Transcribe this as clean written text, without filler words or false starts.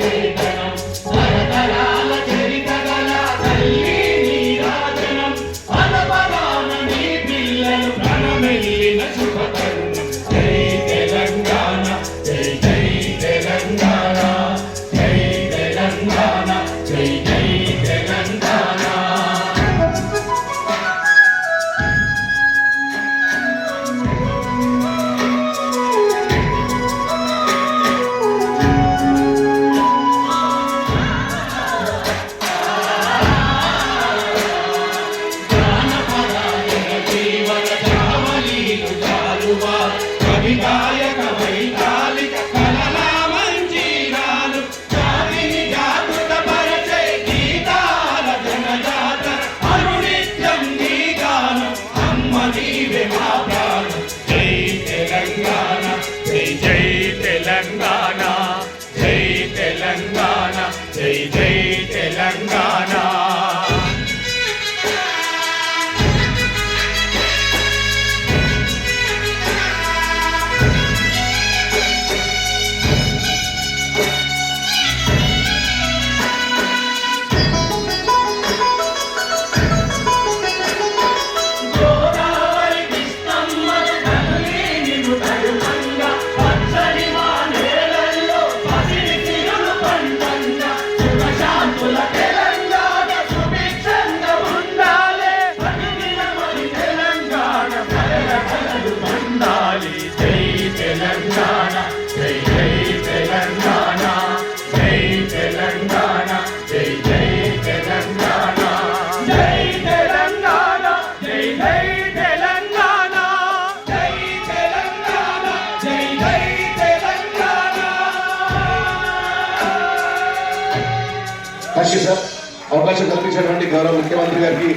చేతనం తరతరాల చరిత గల తల్లి నీరాజనం పదపదాన నీ పిల్లలు ప్రణమెల్లిన శుభతరుణం జై తెలంగాణ జై జై తెలంగాణ జై తెలంగాణ జై జై తెలంగాణ కవిగాయక వైతాళిక కలల మంజీరాలు జాతిని జాగృతపరచే గీతాల జనజాత అనునిత్యం నీ గానం అమ్మ నీవే మా ప్రాణం జై తెలంగాణ జై జై తెలంగాణ జై తెలంగాణ జై జై తెలంగాణ సార్ అవకాశం కల్పించినటువంటి గౌరవ ముఖ్యమంత్రి గారికి